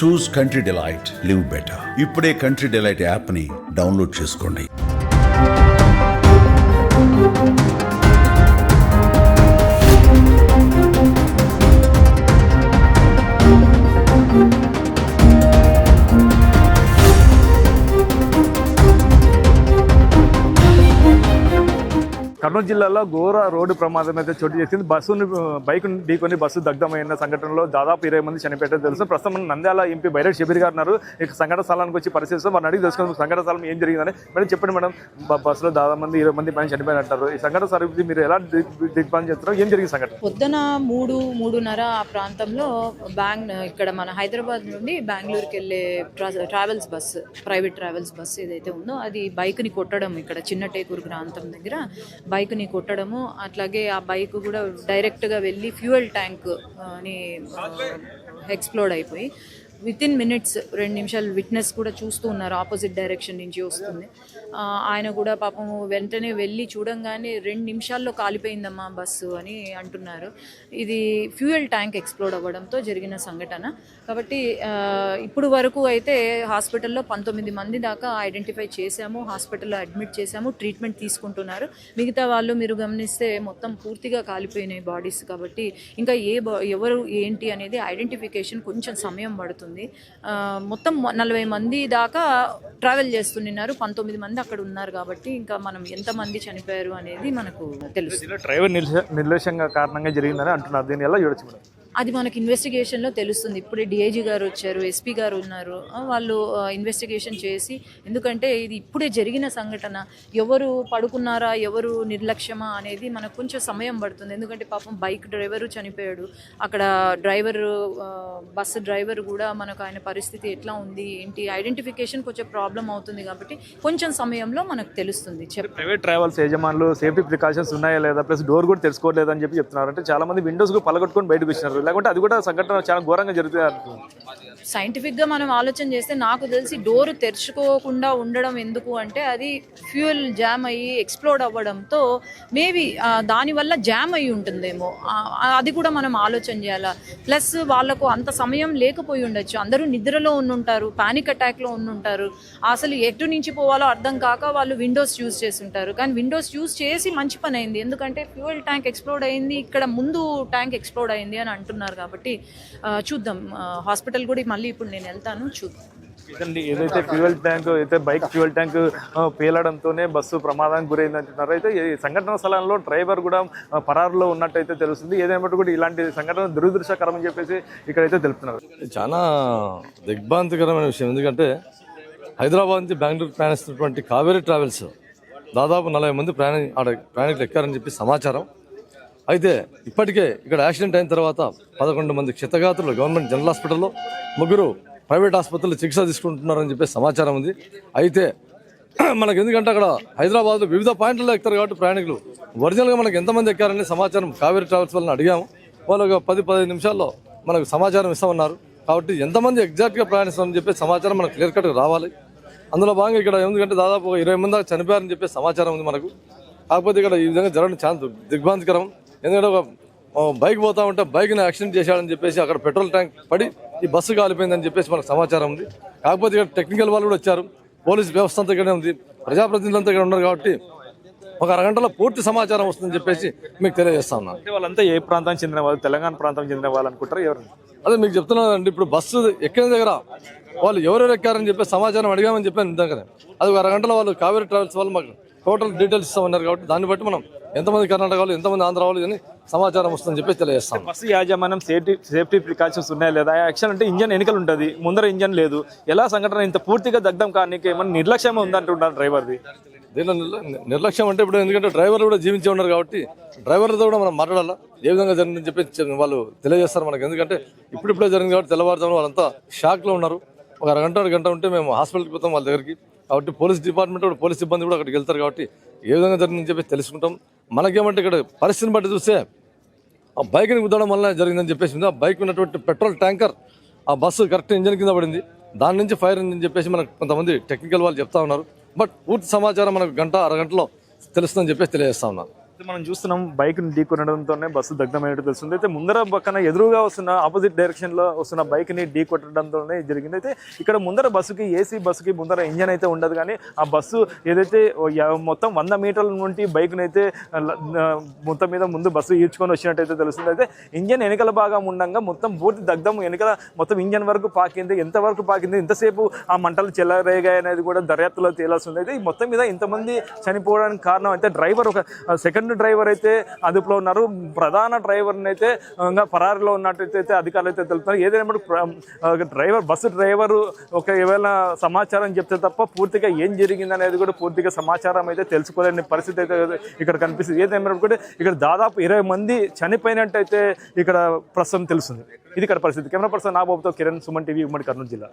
చూస్ country delight, live better. ఇప్పుడే country delight app ని download చేసుకోండి. కర్నూలు జిల్లాలో ఘోర రోడ్డు ప్రమాదం అయితే చోటు చేసింది. బైక్ ఢీకొని బస్సు దగ్ధమైన సంఘటనలో దాదాపు 20 మంది చనిపోయారని తెలుసు. ప్రస్తుతం మన నంద్యాల ఎంపీ బైరెడ్డి షబీర్ గారు ఉన్నారు. ఇక సంఘటన స్థలానికి వచ్చి పరిశీలిస్తాం. వారిని అడిగి తెలుసుకున్నాం సంఘటన స్థలం ఏం జరిగిందని. మేడం చెప్పండి మేడం, బస్సులో దాదాపు 20 మంది పైన చనిపోయినట్టారు. ఈ సంఘటన సరిగ్గా మీరు ఎలా దిగ్బంధం చేస్తున్నారు, ఏం జరిగింది సంఘటన? పొద్దున 3-3:30 ఆ ప్రాంతంలో ఇక్కడ మన హైదరాబాద్ నుండి బెంగళూరుకి వెళ్ళే travels bus, private travels bus ఏదైతే ఉందో అది బైక్ని కొట్టడం, ఇక్కడ చిన్న టేకూరు ప్రాంతం దగ్గర బైక్ని కొట్టడము, అట్లాగే ఆ బైక్ కూడా డైరెక్ట్గా వెళ్ళి ఫ్యూయల్ ట్యాంక్ అని ఎక్స్ప్లోడ్ అయిపోయి వితిన్ మినిట్స్ 2 నిమిషాలు విట్నెస్ కూడా చూస్తూ ఉన్నారు. ఆపోజిట్ డైరెక్షన్ నుంచి వస్తుంది. ఆయన కూడా పాపం వెంటనే వెళ్ళి చూడంగానే 2 నిమిషాల్లో కాలిపోయిందమ్మా బస్సు అని అంటున్నారు. ఇది ఫ్యూయల్ ట్యాంక్ ఎక్స్ప్లోడ్ అవ్వడంతో జరిగిన సంఘటన. కాబట్టి ఇప్పుడు వరకు అయితే హాస్పిటల్లో 19 మంది దాకా ఐడెంటిఫై చేశాము, హాస్పిటల్లో అడ్మిట్ చేశాము, ట్రీట్మెంట్ తీసుకుంటున్నారు. మిగతా వాళ్ళు మీరు గమనిస్తే మొత్తం పూర్తిగా కాలిపోయినాయి బాడీస్. కాబట్టి ఇంకా ఎవరు ఏంటి అనేది ఐడెంటిఫికేషన్ కొంచెం సమయం పడుతుంది. మొత్తం 40 మంది దాకా ట్రావెల్ చేస్తున్నారు, 19 మంది అక్కడ ఉన్నారు. కాబట్టి ఇంకా మనం ఎంతమంది చనిపోయారు అనేది మనకు తెలుస్తుంది. డ్రైవర్ నిర్లక్ష్యంగా కారణంగా జరిగిందని అంటున్నారు. దీన్ని ఎలా చూడొచ్చు మేడం? అది మనకి ఇన్వెస్టిగేషన్లో తెలుస్తుంది. ఇప్పుడే డిఐజీ గారు వచ్చారు, ఎస్పీ గారు ఉన్నారు. వాళ్ళు ఇన్వెస్టిగేషన్ చేసి, ఎందుకంటే ఇది ఇప్పుడే జరిగిన సంఘటన, ఎవరు పడుకున్నారా ఎవరు నిర్లక్ష్యమా అనేది మనకు కొంచెం సమయం పడుతుంది. ఎందుకంటే పాపం బైక్ డ్రైవరు చనిపోయాడు, అక్కడ బస్సు డ్రైవర్ కూడా మనకు ఆయన పరిస్థితి ఎట్లా ఉంది ఏంటి ఐడెంటిఫికేషన్ కొంచెం ప్రాబ్లం అవుతుంది. కాబట్టి కొంచెం సమయంలో మనకు తెలుస్తుంది. ప్రైవేట్ ట్రావెల్స్ యజమానులు సేఫ్టీ ప్రికాషన్స్ ఉన్నాయా లేదా, ప్లస్ డోర్ కూడా తెలుసుకోవట్లేదు అని చెప్పి చెప్తున్నారు. అంటే చాలా మంది విండోస్ పలగొట్టుకొని బయటకు వచ్చినారు, లేకుంటే అది కూడా సంఘటన చాలా ఘోరంగా జరుగుతుంది. సైంటిఫిక్గా మనం ఆలోచన చేస్తే నాకు తెలిసి డోరు తెరుచుకోకుండా ఉండడం ఎందుకు అంటే అది ఫ్యూయల్ జామ్ అయ్యి ఎక్స్ప్లోడ్ అవ్వడంతో మేబీ దానివల్ల జామ్ అయ్యి ఉంటుందేమో, అది కూడా మనం ఆలోచన చేయాలా. ప్లస్ వాళ్ళకు అంత సమయం లేకపోయి ఉండొచ్చు, అందరూ నిద్రలో ఉండుంటారు, పానిక్ అటాక్లో ఉండుంటారు, అసలు ఎటు నుంచి పోవాలో అర్థం కాక వాళ్ళు విండోస్ యూజ్ చేస్తుంటారు. కానీ విండోస్ యూజ్ చేసి మంచి పని అయింది, ఎందుకంటే ఫ్యూయల్ ట్యాంక్ ఎక్స్ప్లోడ్ అయింది, ఇక్కడ ముందు ట్యాంక్ ఎక్స్ప్లోడ్ అయింది అని అంటున్నారు. కాబట్టి చూద్దాం, హాస్పిటల్ కూడా మళ్ళీ ఇప్పుడు నేను వెళ్తాను, చూద్దాం. ఏదైతే ఫ్యూయల్ ట్యాంక్ అయితే బైక్ ఫ్యూయల్ ట్యాంక్ పేలడంతోనే బస్సు ప్రమాదానికి గురైంది అంటున్నారు. అయితే ఈ సంఘటన స్థలంలో డ్రైవర్ కూడా పరారులో ఉన్నట్టయితే తెలుస్తుంది. ఏదైనా కూడా ఇలాంటి సంఘటన దురదృష్టకరం అని చెప్పేసి ఇక్కడైతే తెలుపుతున్నారు. చాలా దిగ్భ్రాంతికరమైన విషయం, ఎందుకంటే హైదరాబాద్ నుంచి బెంగళూరు ప్రయాణిస్తున్నటువంటి కావేరీ ట్రావెల్స్ దాదాపు 40 మంది ప్రయాణికులు ఎక్కారని చెప్పి సమాచారం. అయితే ఇప్పటికే ఇక్కడ యాక్సిడెంట్ అయిన తర్వాత 11 మంది క్షతగాత్రులు గవర్నమెంట్ జనరల్ హాస్పిటల్లో, 3 ప్రైవేట్ ఆసుపత్రుల్లో చికిత్స తీసుకుంటున్నారని చెప్పి సమాచారం ఉంది. అయితే మనకు ఎందుకంటే అక్కడ హైదరాబాద్లో వివిధ పాయింట్లలో ఎక్కుతారు కాబట్టి ప్రయాణికులు ఒరిజినల్గా మనకు ఎంతమంది ఎక్కారని సమాచారం కావేరీ ట్రావెల్స్ వాళ్ళని అడిగాము. వాళ్ళు ఒక 10-15 నిమిషాల్లో మనకు సమాచారం ఇస్తామన్నారు. కాబట్టి ఎంతమంది ఎగ్జాక్ట్గా ప్రయాణిస్తామని చెప్పి సమాచారం మనకు క్లియర్ కట్గా రావాలి. అందులో భాగంగా ఇక్కడ ఎందుకంటే దాదాపు 20 మంది దాకా చనిపోయారని చెప్పి సమాచారం ఉంది మనకు. కాకపోతే ఇక్కడ ఈ విధంగా జరగడం చాలా దిగ్భ్రాంతికరం. ఎందుకంటే ఒక బైక్ పోతా ఉంటే బైక్ని యాక్సిడెంట్ చేశాడని చెప్పేసి అక్కడ పెట్రోల్ ట్యాంక్ పడి ఈ బస్సు కాలిపోయిందని చెప్పేసి మనకు సమాచారం ఉంది. కాకపోతే ఇక్కడ టెక్నికల్ వాళ్ళు కూడా వచ్చారు, పోలీసు వ్యవస్థ అంతా ఇక్కడే ఉంది, ప్రజాప్రతినిధులంతా ఇక్కడ ఉన్నారు. కాబట్టి ఒక అరగంటలో పూర్తి సమాచారం వస్తుందని చెప్పేసి మీకు తెలియజేస్తా ఉన్నాను. వాళ్ళంతా ఏ ప్రాంతానికి చెందిన వాళ్ళు, తెలంగాణ ప్రాంతానికి చెందిన వాళ్ళు అనుకుంటారు ఎవరు? అదే మీకు చెప్తున్నానండి, ఇప్పుడు బస్సు ఎక్కిన దగ్గర వాళ్ళు ఎవరెవరు ఎక్కారని చెప్పి సమాచారం అడిగామని చెప్పాను ఇందాకనే. అది ఒక అరగంటలో వాళ్ళు కావేరీ ట్రావెల్స్ వాళ్ళు మాకు టోటల్ డీటెయిల్స్ ఇస్తామన్నారు. కాబట్టి దాన్ని బట్టి మనం ఎంతమంది కర్ణాటక వాళ్ళు, ఎంతమంది ఆంధ్ర వాళ్ళు అని సమాచారం వస్తుందని చెప్పి తెలియజేస్తాం. బస్సు యాజమాన్యం సేఫ్టీ ప్రికాషన్స్ ఉన్నాయా లేదా? యాక్షన్ అంటే ఇంజన్ వెనుకలు ఉంటుంది, ముందర ఇంజన్ లేదు. ఎలా సంఘటన ఇంత పూర్తిగా దగ్ధం కానీ ఏమన్నా నిర్లక్ష్యం ఉందంటున్నారు డ్రైవర్ది? దీనిలో నిర్లక్ష్యం అంటే ఇప్పుడు ఎందుకంటే డ్రైవర్లు కూడా జీవించి ఉన్నారు కాబట్టి డ్రైవర్లతో కూడా మనం మాట్లాడాలా, ఏ విధంగా జరిగిందని చెప్పి వాళ్ళు తెలియజేస్తారు మనకు. ఎందుకంటే ఇప్పుడిప్పుడే జరిగింది కాబట్టి తెల్లవారుజామున వాళ్ళంతా షాక్లో ఉన్నారు. ఒక అరగంట ఉంటే మేము హాస్పిటల్కి పోతాం వాళ్ళ దగ్గరికి. కాబట్టి పోలీస్ డిపార్ట్మెంట్ కూడా, పోలీస్ సిబ్బంది కూడా అక్కడికి వెళ్తారు. కాబట్టి ఏ విధంగా జరిగిందని చెప్పి తెలుసుకుంటాం. మనకేమంటే ఇక్కడ పరిస్థితిని బట్టి చూస్తే ఆ బైక్ని గుద్దడం వల్ల జరిగిందని చెప్పేసి ఆ బైక్ ఉన్నటువంటి పెట్రోల్ ట్యాంకర్ ఆ బస్సు కరెక్ట్ ఇంజన్ కింద పడింది, దాని నుంచి ఫైర్ అని చెప్పేసి మనకు కొంతమంది టెక్నికల్ వాళ్ళు చెప్తా ఉన్నారు. బట్ పూర్తి సమాచారం మనకు అరగంటలో తెలుస్తుందని చెప్పేసి తెలియజేస్తా ఉన్నారు. మనం చూస్తున్నాం బైక్ ఢీ కొనడంతోనే బస్సు దగ్ధమైనట్టు తెలుస్తుంది. అయితే ముందర పక్కన ఎదురుగా వస్తున్న ఆపోజిట్ డైరెక్షన్ లో వస్తున్న బైక్ ని ఢీ కొట్టడంతోనే జరిగింది. అయితే ఇక్కడ ముందర బస్సుకి ఏసీ బస్సుకి ముందర ఇంజన్ అయితే ఉండదు, కానీ ఆ బస్సు ఏదైతే మొత్తం 100 మీటర్ల నుండి బైక్ అయితే మొత్తం మీద ముందు బస్సు ఈడ్చుకొని వచ్చినట్టయితే తెలుస్తుంది. అయితే ఇంజన్ వెనకల భాగం ఉండగా మొత్తం పూర్తి దగ్ధం వెనకల మొత్తం ఇంజన్ వరకు పాకింది. ఎంతవరకు పాకింది, ఎంతసేపు ఆ మంటలు చెలరేగాయి అనేది కూడా దర్యాప్తులో తేలాల్సింది. అయితే మొత్తం మీద ఇంతమంది చనిపోవడానికి కారణం అయితే డ్రైవర్, ఒక సెకండ్ డ్రైవర్ అయితే అదుపులో ఉన్నారు. ప్రధాన డ్రైవర్ని అయితే ఇంకా పరారీలో ఉన్నట్టయితే అధికారులు అయితే తెలుపుతున్నారు. ఏదైనా డ్రైవర్, బస్సు డ్రైవరు ఏమైనా సమాచారం చెప్తే తప్ప పూర్తిగా ఏం జరిగింది అనేది కూడా పూర్తిగా సమాచారం అయితే తెలుసుకోలేని పరిస్థితి అయితే ఇక్కడ కనిపిస్తుంది. ఏదైనా కూడా ఇక్కడ దాదాపు 20 మంది చనిపోయినట్టయితే ఇక్కడ ప్రస్తుతం తెలుస్తుంది. ఇది ఇక్కడ పరిస్థితి. కెమెరా పర్సన్ నాబాబుతో కిరణ్, సుమన్ టీవీ, ఉమ్మడి కర్నూలు జిల్లా.